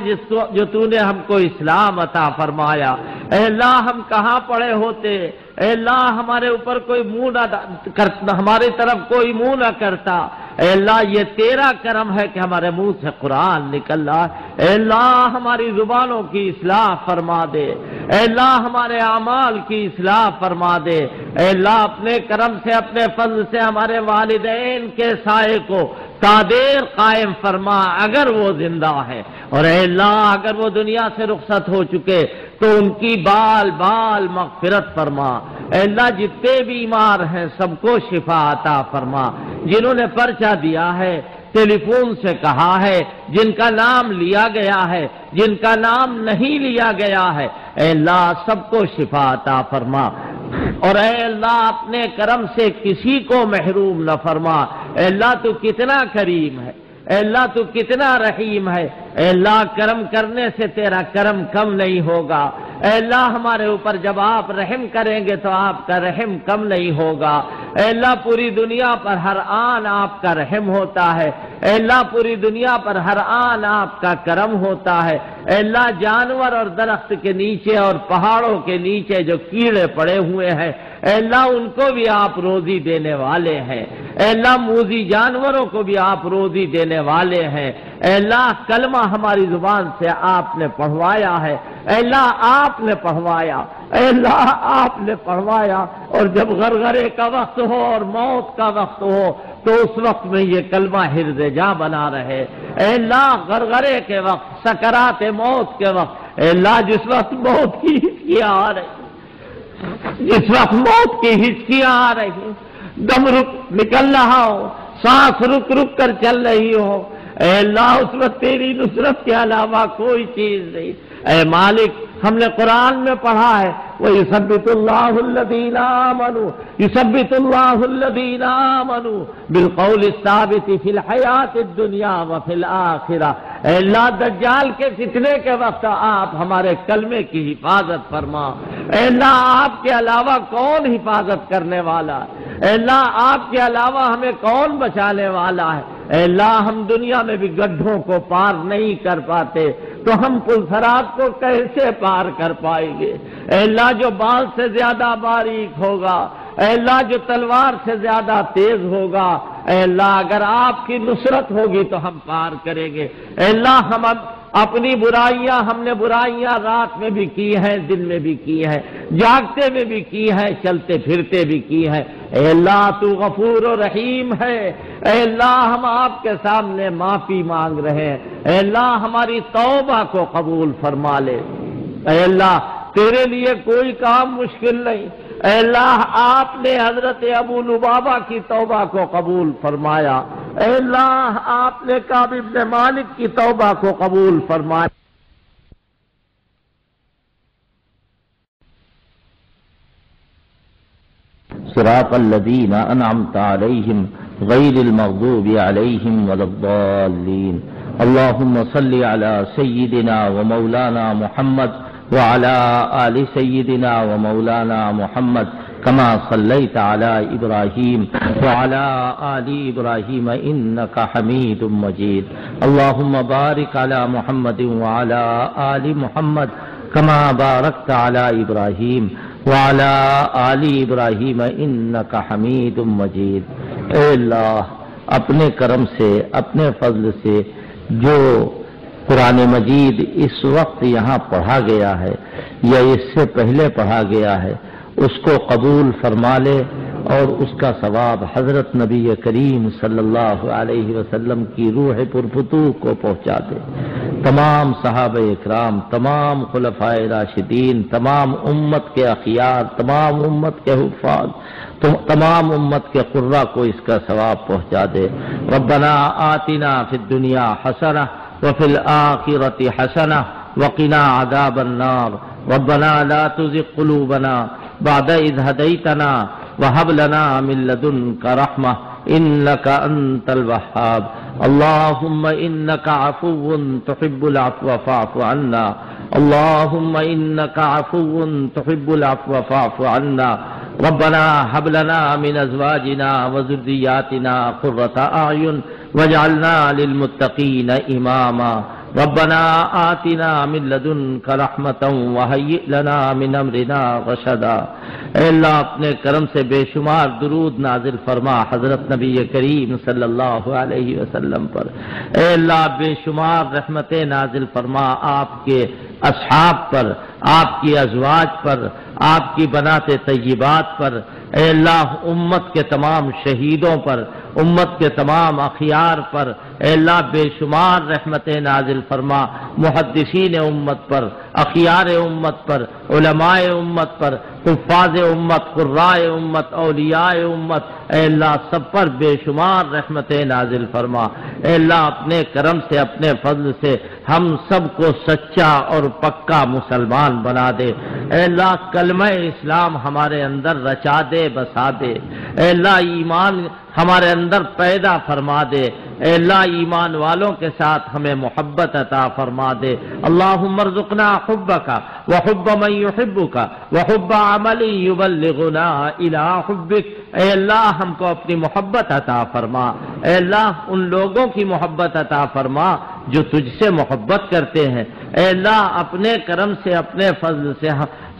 جو تو نے ہم کو اسلام عطا فرمایا۔ اے اللہ ہم کہاں پڑے ہوتے، اے اللہ ہمارے اوپر کوئی منہ نہ کرتا، ہماری طرف کوئی منہ نہ کرتا۔ اے اللہ یہ تیرا کرم ہے کہ ہمارے منہ سے قرآن نکل رہا ہے۔ اے اللہ ہماری زبانوں کی اصلاح فرما دے۔ اے اللہ ہمارے اعمال کی اصلاح فرما دے۔ اے اللہ اپنے کرم سے، اپنے فضل سے ہمارے والدین کے سائے کو قادر قائم فرما اگر وہ زندہ ہے، اور اے اللہ اگر وہ دنیا سے رخصت ہو چکے تو ان کی بال بال مغفرت فرما۔ اے اللہ جتنے بیمار ہیں سب کو شفا عطا فرما۔ جنہوں نے پرچہ دیا ہے، ٹیلی فون سے کہا ہے، جن کا نام لیا گیا ہے، جن کا نام نہیں لیا گیا ہے، اے اللہ سب کو شفا عطا فرما۔ اور اے اللہ اپنے کرم سے کسی کو محروم نہ فرما۔ اے اللہ تو کتنا کریم ہے، اے اللہ تو کتنا رحیم ہے۔ اے اللہ کرم کرنے سے تیرا کرم کم نہیں ہوگا۔ اے اللہ ہمارے اوپر جب آپ رحم کریں گے تو آپ کا رحم کم نہیں ہوگا۔ اے اللہ پوری دنیا پر ہر آن آپ کا رحم ہوتا ہے۔ اے اللہ پوری دنیا پر ہر آن آپ کا کرم ہوتا ہے۔ اے اللہ جانور اور درخت کے نیچے اور پہاڑوں کے نیچے جو کیڑے پڑے ہوئے ہیں، اے اللہ ان کو بھی آپ روزی دینے والے ہیں۔ اے اللہ موذی جانوروں کو بھی آپ روزی دینے والے ہیں۔ اے اللہ کلمہ ہماری زبان سے آپ نے پڑھوایا ہے۔ اے اللہ آپ نے پڑھوایا، اے اللہ آپ نے پڑھوایا، اور جب غرغرے کا وقت ہو اور موت کا وقت ہو تو اس وقت میں یہ کلمہ حرز جاں بنا رہے۔ اے اللہ غرغرے کے وقت، سکرات موت کے وقت، اے اللہ جس وقت موت کی آ رہی، جس وقت موت کی ہچکیاں آ رہی، دم نکل رہا ہو، سانس رک رک کر چل رہی ہو، اے اللہ اس وقت تیری نصرت کے علاوہ کوئی چیز نہیں۔ اے مالک، ہم نے قرآن میں پڑھا ہے وَيُثَبِّتُ اللَّهُ الَّذِينَ آمَنُوا يُثَبِّتُ اللَّهُ الَّذِينَ آمَنُوا بِالْقَوْلِ الثَّابِتِ فِي الْحَيَاةِ الدُّنْيَا وَفِي الْآخِرَةِ۔ اے اللہ دجال کے فتنے کے وقت آپ ہمارے کلمے کی حفاظت فرما۔ اے اللہ آپ کے علاوہ کون حفاظت کرنے والا ہے؟ اے اللہ آپ کے علاوہ ہمیں کون بچانے والا ہے؟ اے اللہ ہم دنیا میں بھی گڈھوں کو پار نہیں کر پاتے تو ہم پلسرات کو کیسے پار کر پائیں گے؟ اے اللہ جو بال سے زیادہ باریک ہوگا، اے اللہ جو تلوار سے زیادہ تیز ہوگا، اے اللہ اگر آپ کی نصرت ہوگی تو ہم پار کریں گے۔ اے اللہ ہم اپنی برائیاں، ہم نے برائیاں رات میں بھی کی ہیں، دن میں بھی کی ہیں، جاگتے میں بھی کی ہیں، چلتے پھرتے بھی کی ہیں۔ اے اللہ تو غفور و رحیم ہے۔ اے اللہ ہم آپ کے سامنے معافی مانگ رہے ہیں۔ اے اللہ ہماری توبہ کو قبول فرما لے۔ اے اللہ تیرے لیے کوئی کام مشکل نہیں۔ اے اللہ آپ نے حضرت ابو لبابہ کی توبہ کو قبول فرمایا۔ اے اللہ آپ نے کعب بن مالک کی توبہ کو قبول فرمایا۔ صراط الذين أنعمت عليهم غير المغضوب عليهم ولا الضالين اللهم صل على سيدنا ومولانا محمد وعلى آل سيدنا ومولانا محمد كما صليت على إبراهيم وعلى آل إبراهيم إنك حميد مجيد اللهم بارك على محمد وعلى آل محمد كما باركت على إبراهيم وعلى آل ابراہیم انک حمید مجید۔ اے اللہ اپنے کرم سے، اپنے فضل سے جو قرآن مجید اس وقت یہاں پڑھا گیا ہے یا اس سے پہلے پڑھا گیا ہے اس کو قبول فرما لے اور اس کا ثواب حضرت نبی کریم صلی اللہ علیہ وسلم کی روح پرفتوح کو پہنچا دے۔ تمام صحابہ اکرام، تمام خلفائے راشدین، تمام امت کے اخیار، تمام امت کے حفاظ، تمام امت کے قرہ کو اس کا ثواب پہنچا دے۔ ربنا آتنا فی الدنیا حسنہ وفی الآخرۃ حسنہ وقنا عذاب النار ربنا لا تزغ قلوبنا بعد إذ هديتنا وهب لنا من لدنك رحمة إنك أنت الوهاب اللهم إنك عفو تحب العفو فاعف عنا اللهم إنك عفو تحب العفو فاعف عنا ربنا هب لنا من أزواجنا وذرياتنا قرة أعين واجعلنا للمتقين إماما ربنا آتنا من لدنك رحمة وهيئ لنا من امرنا رشدا۔ اے اللہ اپنے کرم سے بے شمار درود نازل فرما حضرت نبی کریم صلی اللہ علیہ وسلم پر۔ اے اللہ بے شمار رحمتیں نازل فرما آپ کے اصحاب پر، آپ کی ازواج پر، آپ کی بنات طیبات پر۔ اے اللہ امت کے تمام شہیدوں پر، امت کے تمام اخیار پر اے اللہ بے شمار رحمتیں نازل فرما، محدثین امت پر، اخیار امت پر، علماء امت پر، حفاظ امت، قرائے امت، اولیاء امت، اے اللہ سب پر بے شمار رحمتیں نازل فرما۔ اے اللہ اپنے کرم سے، اپنے فضل سے ہم سب کو سچا اور پکا مسلمان بنا دے۔ اے اللہ کلمہ اسلام ہمارے اندر رچا دے، بسا دے۔ اے اللہ ایمان ہمارے اندر پیدا فرما دے۔ اے اللہ ایمان والوں کے ساتھ ہمیں محبت عطا فرما دے۔ اللہم ارزقنا حبک وحب من یحبک وحب عمل یبلغنا الی حبک۔ اے اللہ ہم کو اپنی محبت عطا فرما۔ اے اللہ ان لوگوں کی محبت عطا فرما جو تجھ سے محبت کرتے ہیں۔ اے اللہ اپنے کرم سے، اپنے فضل سے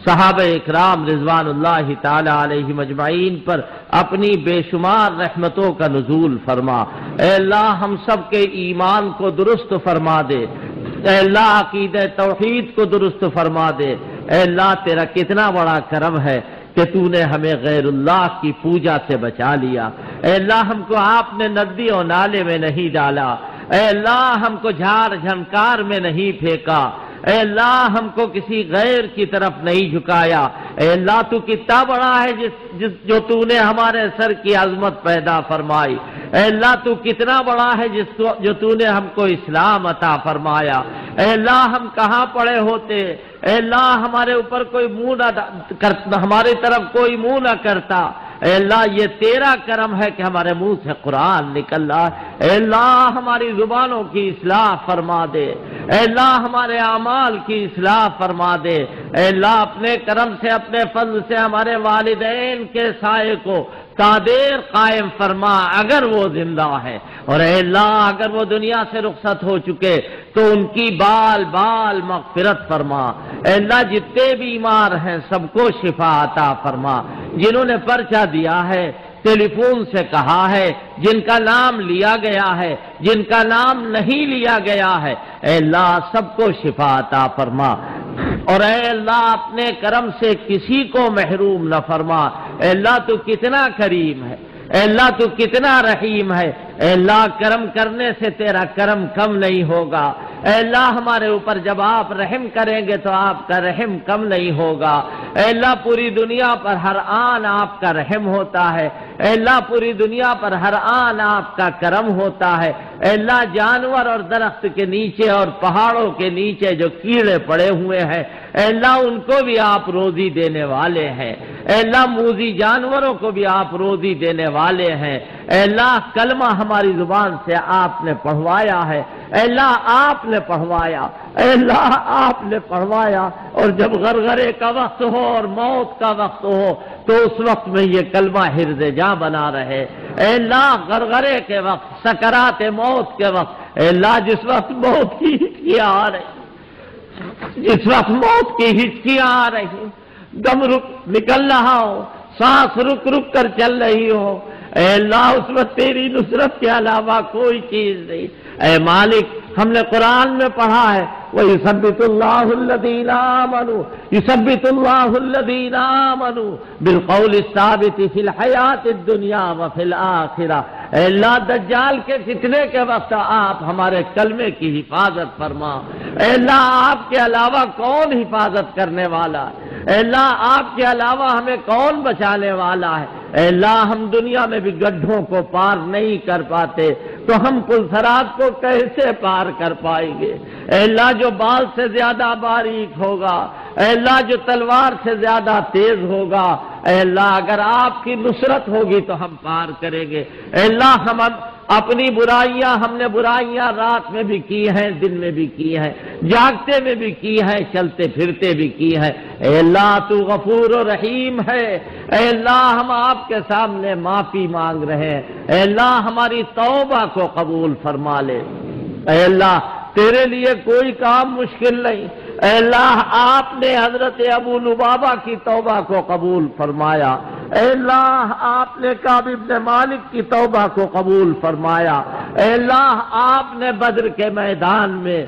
صحابہ اکرام رضوان اللہ تعالی علیہم اجمعین پر اپنی بے شمار رحمتوں کا نزول فرما۔ اے اللہ ہم سب کے ایمان کو درست فرما دے۔ اے اللہ عقیدہ توحید کو درست فرما دے۔ اے اللہ تیرا کتنا بڑا کرم ہے کہ تو نے ہمیں غیر اللہ کی پوجا سے بچا لیا۔ اے اللہ ہم کو آپ نے ندی و نالے میں نہیں ڈالا۔ اے اللہ ہم کو جھاڑ جھنکار میں نہیں پھینکا۔ اے اللہ ہم کو کسی غیر کی طرف نہیں جھکایا، اے اللہ تو کتنا بڑا ہے جو تو نے ہمارے سر کی عظمت پیدا فرمائی، اے اللہ تو کتنا بڑا ہے جو تو نے ہم کو اسلام عطا فرمایا، اے اللہ ہم کہاں پڑے ہوتے، اے اللہ ہمارے اوپر کوئی منہ نہ کرتا، ہماری طرف کوئی منہ نہ کرتا، اے اللہ یہ تیرا کرم ہے کہ ہمارے منہ سے قرآن نکل رہا ہے، اے اللہ ہماری زبانوں کی اصلاح فرما دے، اے اللہ ہمارے اعمال کی اصلاح فرما دے، اے اللہ اپنے کرم سے اپنے فضل سے ہمارے والدین کے سائے کو تادیر قائم فرما اگر وہ زندہ ہے، اور اے اللہ اگر وہ دنیا سے رخصت ہو چکے تو ان کی بال بال مغفرت فرما، اے اللہ جتنے بیمار ہیں سب کو شفا عطا فرما، جنہوں نے پرچہ دیا ہے، ٹیلی فون سے کہا ہے، جن کا نام لیا گیا ہے، جن کا نام نہیں لیا گیا ہے، اے اللہ سب کو شفا عطا فرما، اور اے اللہ اپنے کرم سے کسی کو محروم نہ فرما، اے اللہ تو کتنا کریم ہے، اے اللہ تو کتنا رحیم ہے، اے اللہ کرم کرنے سے تیرا کرم کم نہیں ہوگا، اے اللہ ہمارے اوپر جب آپ رحم کریں گے تو آپ کا رحم کم نہیں ہوگا، اے اللہ پوری دنیا پر ہر آن آپ کا رحم ہوتا ہے، اے اللہ پوری دنیا پر ہر آن آپ کا کرم ہوتا ہے، اے اللہ جانور اور درخت کے نیچے اور پہاڑوں کے نیچے جو کیڑے پڑے ہوئے ہیں، اے اللہ ان کو بھی آپ روزی دینے والے ہیں، اے اللہ موذی جانوروں کو بھی آپ روزی دینے والے ہیں، اے اللہ کلمہ ہماری زبان سے آپ نے پڑھوایا ہے، اے اللہ آپ نے پڑھوایا، اے اللہ آپ نے پڑھوایا، اور جب غرغرے کا وقت ہو اور موت کا وقت ہو تو اس وقت میں یہ کلمہ حرز جاں بنا رہے، اے اللہ غرغرے کے وقت، سکرات موت کے وقت، اے اللہ جس وقت موت کی ہچکیاں آ رہی، جس وقت موت کی ہچکیاں آ رہی، دم رک نکل رہا ہو، سانس رک رک کر چل رہی ہو، اے اللہ اس وقت تیری نصرت کے علاوہ کوئی چیز نہیں، اے مالک ہم نے قرآن میں پڑھا ہے وَيُثَبِّتُ اللَّهُ الَّذِينَ آمَنُوا يُثَبِّتُ اللَّهُ الَّذِينَ آمَنُوا بِالْقَوْلِ الثَّابِتِ فِي الْحَيَاةِ الدُّنْيَا وَفِي الْآخِرَةِ، اے اللہ دجال کے فتنے کے وقت آپ ہمارے کلمے کی حفاظت فرما، اے اللہ آپ کے علاوہ کون حفاظت کرنے والا ہے، اے اللہ آپ کے علاوہ ہمیں کون بچانے والا ہے، اے اللہ ہم دنیا میں بھی گڈھوں کو پار نہیں کر پاتے تو ہم پلسرات کو کیسے پار کر پائیں گے، اے اللہ جو بال سے زیادہ باریک ہوگا، اے اللہ جو تلوار سے زیادہ تیز ہوگا، اے اللہ اگر آپ کی نصرت ہوگی تو ہم پار کریں گے، اے اللہ ہم اپنی برائیاں، ہم نے برائیاں رات میں بھی کی ہیں، دن میں بھی کی ہیں، جاگتے میں بھی کی ہیں، چلتے پھرتے بھی کی ہیں، اے اللہ تو غفور و رحیم ہے، اے اللہ ہم آپ کے سامنے معافی مانگ رہے ہیں، اے اللہ ہماری توبہ کو قبول فرما لے، اے اللہ تیرے لیے کوئی کام مشکل نہیں، اے اللہ آپ نے حضرت ابو لبابہ کی توبہ کو قبول فرمایا، اے اللہ آپ نے کعب بن مالک کی توبہ کو قبول فرمایا، اے اللہ آپ نے بدر کے میدان میں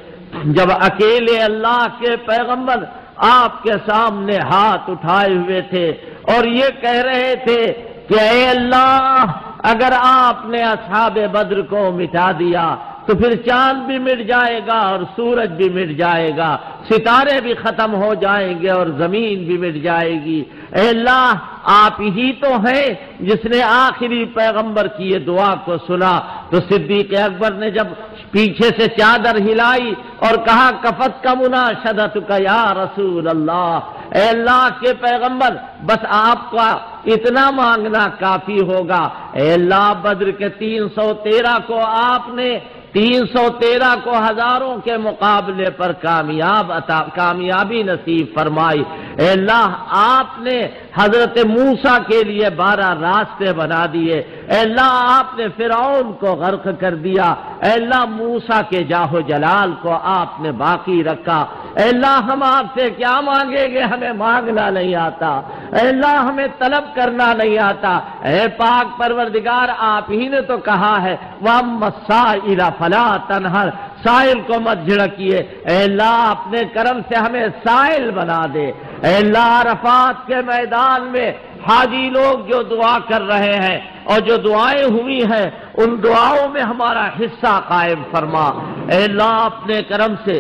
جب اکیلے اللہ کے پیغمبر آپ کے سامنے ہاتھ اٹھائے ہوئے تھے اور یہ کہہ رہے تھے کہ اے اللہ اگر آپ نے اصحاب بدر کو مٹا دیا تو پھر چاند بھی مٹ جائے گا اور سورج بھی مٹ جائے گا، ستارے بھی ختم ہو جائیں گے اور زمین بھی مٹ جائے گی، اے اللہ آپ ہی تو ہیں جس نے آخری پیغمبر کی یہ دعا کو سنا، تو صدیق اکبر نے جب پیچھے سے چادر ہلائی اور کہا کفت کا مناشدتک یا رسول اللہ، اے اللہ کے پیغمبر بس آپ کا اتنا مانگنا کافی ہوگا، اے اللہ بدر کے 313 کو آپ نے 313 کو ہزاروں کے مقابلے پر کامیابی نصیب فرمائی، اے اللہ آپ نے حضرت موسیٰ کے لیے 12 راستے بنا دیے، اے اللہ آپ نے فرعون کو غرق کر دیا، اے اللہ موسیٰ کے جاہ و جلال کو آپ نے باقی رکھا، اے اللہ ہم آپ سے کیا مانگیں گے، ہمیں مانگنا نہیں آتا، اے اللہ ہمیں طلب کرنا نہیں آتا، اے پاک پروردگار آپ ہی نے تو کہا ہے وَأَمَّا السَّائِلَ فَلَا تَنْهَرْ، سائل کو مت جھڑکیے، اے اللہ اپنے کرم سے ہمیں سائل بنا دے، اے اللہ عرفات کے میدان میں حاجی لوگ جو دعا کر رہے ہیں اور جو دعائیں ہوئی ہیں ان دعاؤں میں ہمارا حصہ قائم فرما، اے اللہ اپنے کرم سے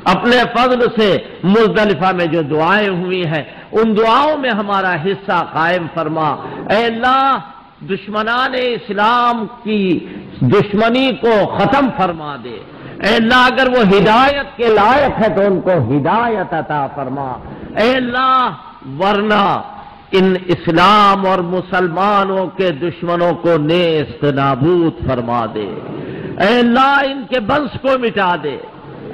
اپنے فضل سے مزدلفہ میں جو دعائیں ہوئی ہیں ان دعاؤں میں ہمارا حصہ قائم فرما۔ اے اللہ دشمنان اسلام کی دشمنی کو ختم فرما دے۔ اے اللہ اگر وہ ہدایت کے لائق ہے تو ان کو ہدایت عطا فرما۔ اے اللہ ورنہ ان اسلام اور مسلمانوں کے دشمنوں کو نیست نابود فرما دے۔ اے اللہ ان کے بنس کو مٹا دے۔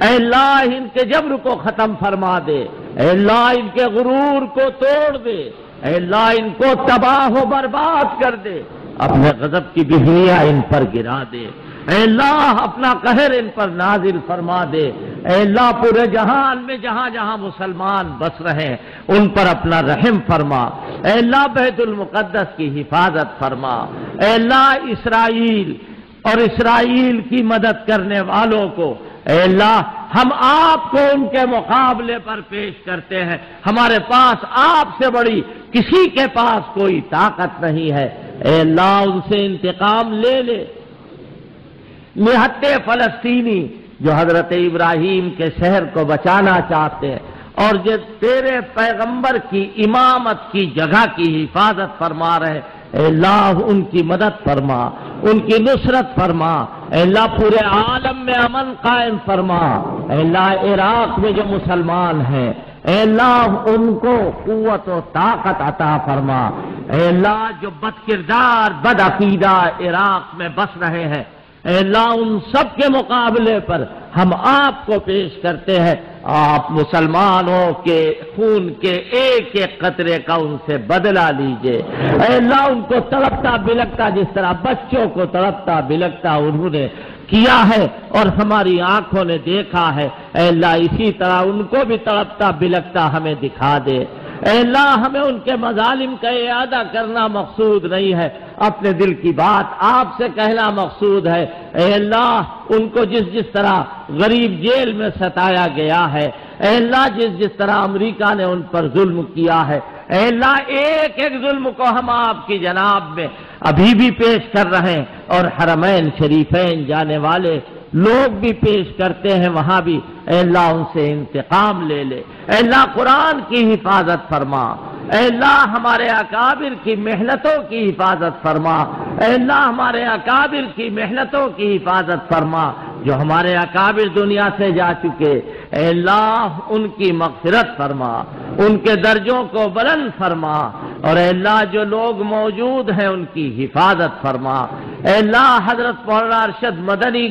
اے اللہ ان کے جبر کو ختم فرما دے۔ اے اللہ ان کے غرور کو توڑ دے۔ اے اللہ ان کو تباہ و برباد کر دے۔ اپنے غضب کی بجلیاں ان پر گرا دے۔ اے اللہ اپنا قہر ان پر نازل فرما دے۔ اے اللہ پورے جہان میں جہاں جہاں مسلمان بس رہے ہیں ان پر اپنا رحم فرما۔ اے اللہ بیت المقدس کی حفاظت فرما۔ اے اللہ اسرائیل اور اسرائیل کی مدد کرنے والوں کو اے اللہ ہم آپ کو ان کے مقابلے پر پیش کرتے ہیں۔ ہمارے پاس آپ سے بڑی کسی کے پاس کوئی طاقت نہیں ہے۔ اے اللہ ان سے انتقام لے لے۔ نہتے فلسطینی جو حضرت ابراہیم کے شہر کو بچانا چاہتے ہیں اور جو تیرے پیغمبر کی امامت کی جگہ کی حفاظت فرما رہے، اے اللہ ان کی مدد فرما، ان کی نصرت فرما۔ اے اللہ پورے عالم میں امن قائم فرما۔ اے اللہ عراق میں جو مسلمان ہیں اے اللہ ان کو قوت و طاقت عطا فرما۔ اے اللہ جو بد کردار بد عقیدہ عراق میں بس رہے ہیں اے اللہ ان سب کے مقابلے پر ہم آپ کو پیش کرتے ہیں۔ آپ مسلمانوں کے خون کے ایک ایک قطرے کا ان سے بدلہ لیجئے۔ اے اللہ ان کو تڑپتا بلکتا جس طرح بچوں کو تڑپتا بلکتا انہوں نے کیا ہے اور ہماری آنکھوں نے دیکھا ہے، اے اللہ اسی طرح ان کو بھی تڑپتا بلکتا ہمیں دکھا دے۔ اے اللہ ہمیں ان کے مظالم کا اعادہ کرنا مقصود نہیں ہے، اپنے دل کی بات آپ سے کہنا مقصود ہے۔ اے اللہ ان کو جس جس طرح غریب جیل میں ستایا گیا ہے، اے اللہ جس طرح امریکہ نے ان پر ظلم کیا ہے، اے اللہ ایک ایک ظلم کو ہم آپ کی جناب میں ابھی بھی پیش کر رہے ہیں اور حرمین شریفین جانے والے لوگ بھی پیش کرتے ہیں، وہاں بھی اے اللہ ان سے انتقام لے لے۔ اے اللہ قرآن کی حفاظت فرما۔ اے اللہ ہمارے اکابر کی محنتوں کی حفاظت فرما۔ اے اللہ ہمارے اکابر کی محنتوں کی حفاظت فرما۔ جو ہمارے اکابر دنیا سے جا چکے اے اللہ ان کی مغفرت فرما، ان کے درجوں کو بلند فرما، اور اے اللہ جو لوگ موجود ہیں ان کی حفاظت فرما۔ اے اللہ حضرت مولانا ارشد مدنی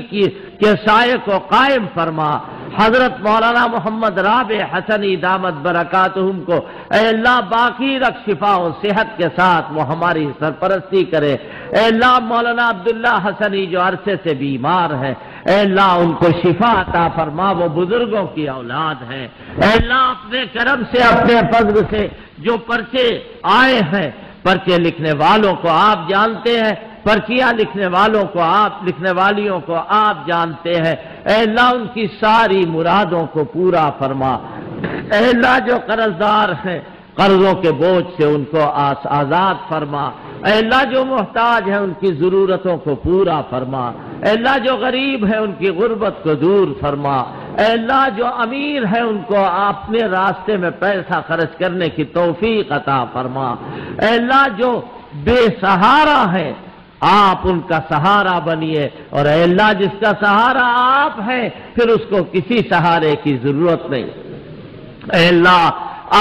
کے سائے کو قائم فرما۔ حضرت مولانا محمد رابع حسنی دامت برکاتہم کو اے اللہ باقی رکھ، شفا و صحت کے ساتھ وہ ہماری سرپرستی کرے۔ اے اللہ مولانا عبداللہ حسنی جو عرصے سے بیمار ہے اے اللہ ان کو شفا عطا فرما، وہ بزرگوں کی اولاد ہیں۔ اے اللہ اپنے کرم سے اپنے فضل سے جو پرچے آئے ہیں، پرچے لکھنے والوں کو آپ جانتے ہیں، پرچیاں لکھنے والوں کو آپ، لکھنے والیوں کو آپ جانتے ہیں۔ اے اللہ ان کی ساری مرادوں کو پورا فرما۔ اے اللہ جو قرضدار ہیں قرضوں کے بوجھ سے ان کو آزاد فرما۔ اے اللہ جو محتاج ہیں ان کی ضرورتوں کو پورا فرما۔ اے اللہ جو غریب ہیں ان کی غربت کو دور فرما۔ اے اللہ جو امیر ہیں ان کو اپنے راستے میں پیسہ خرچ کرنے کی توفیق عطا فرما۔ اے اللہ جو بے سہارا ہیں آپ ان کا سہارا بنیے، اور اے اللہ جس کا سہارا آپ ہیں پھر اس کو کسی سہارے کی ضرورت نہیں۔ اے اللہ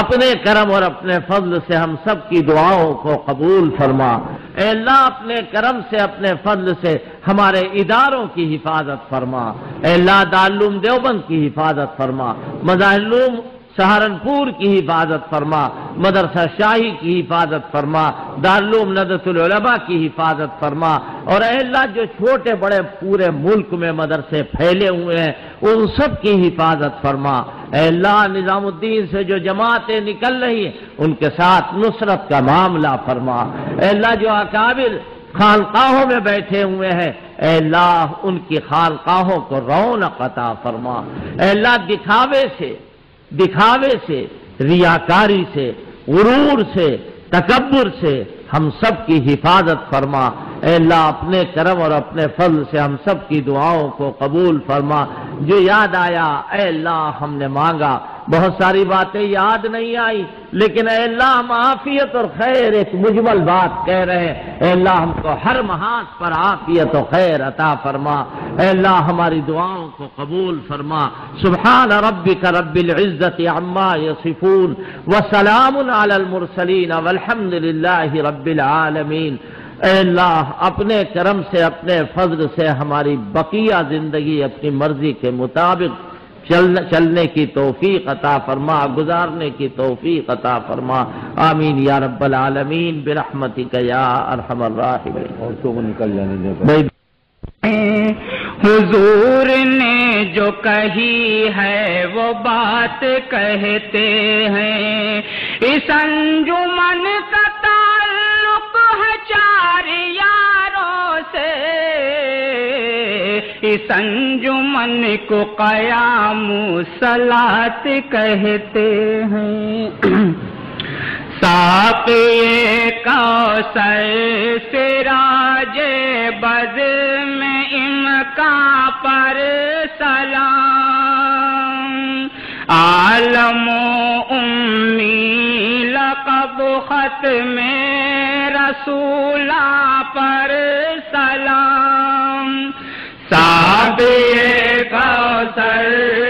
اپنے کرم اور اپنے فضل سے ہم سب کی دعاؤں کو قبول فرما۔ اے اللہ اپنے کرم سے اپنے فضل سے ہمارے اداروں کی حفاظت فرما۔ اے اللہ دارالعلوم دیوبند کی حفاظت فرما، مظاہر سہارنپور کی حفاظت فرما، مدرسہ شاہی کی حفاظت فرما، دارالعلوم ندوۃ العلماء کی حفاظت فرما، اور اے اللہ جو چھوٹے بڑے پورے ملک میں مدرسے پھیلے ہوئے ہیں ان سب کی حفاظت فرما۔ اے اللہ نظام الدین سے جو جماعتیں نکل رہی ہیں ان کے ساتھ نصرت کا معاملہ فرما۔ اے اللہ جو اکابر خانقاہوں میں بیٹھے ہوئے ہیں اے اللہ ان کی خانقاہوں کو رونق عطا فرما۔ اے اللہ دکھاوے سے، ریاکاری سے، غرور سے، تکبر سے ہم سب کی حفاظت فرما۔ اے اللہ اپنے کرم اور اپنے فضل سے ہم سب کی دعاؤں کو قبول فرما۔ جو یاد آیا اے اللہ ہم نے مانگا، بہت ساری باتیں یاد نہیں آئی، لیکن اے اللہ ہم عافیت اور خیر ایک مجمل بات کہہ رہے ہیں، اے اللہ ہم کو ہر محاذ پر عافیت و خیر عطا فرما۔ اے اللہ ہماری دعاؤں کو قبول فرما۔ سبحان ربک رب العزت عما یصفون وسلام علی المرسلین والحمد للہ رب العالمین۔ اے اللہ اپنے کرم سے اپنے فضل سے ہماری بقیہ زندگی اپنی مرضی کے مطابق چلنے کی توفیق عطا فرما، گزارنے کی توفیق عطا فرما۔ آمین یا رب العالمین برحمتک یا ارحم الراحمین۔ عورتوں کو نکل جانے دے۔ حضور نے جو کہی ہے وہ بات کہتے ہیں، اس انجمن کا تعلق ہے چار یاروں سے، اس انجمن کو قیام صلاۃ کہتے ہیں۔ ساقی کوثر سراج بز میں امکا پر سلام، عالم و امی لقب ختم رسولہ پر سلام، ساقی کوثر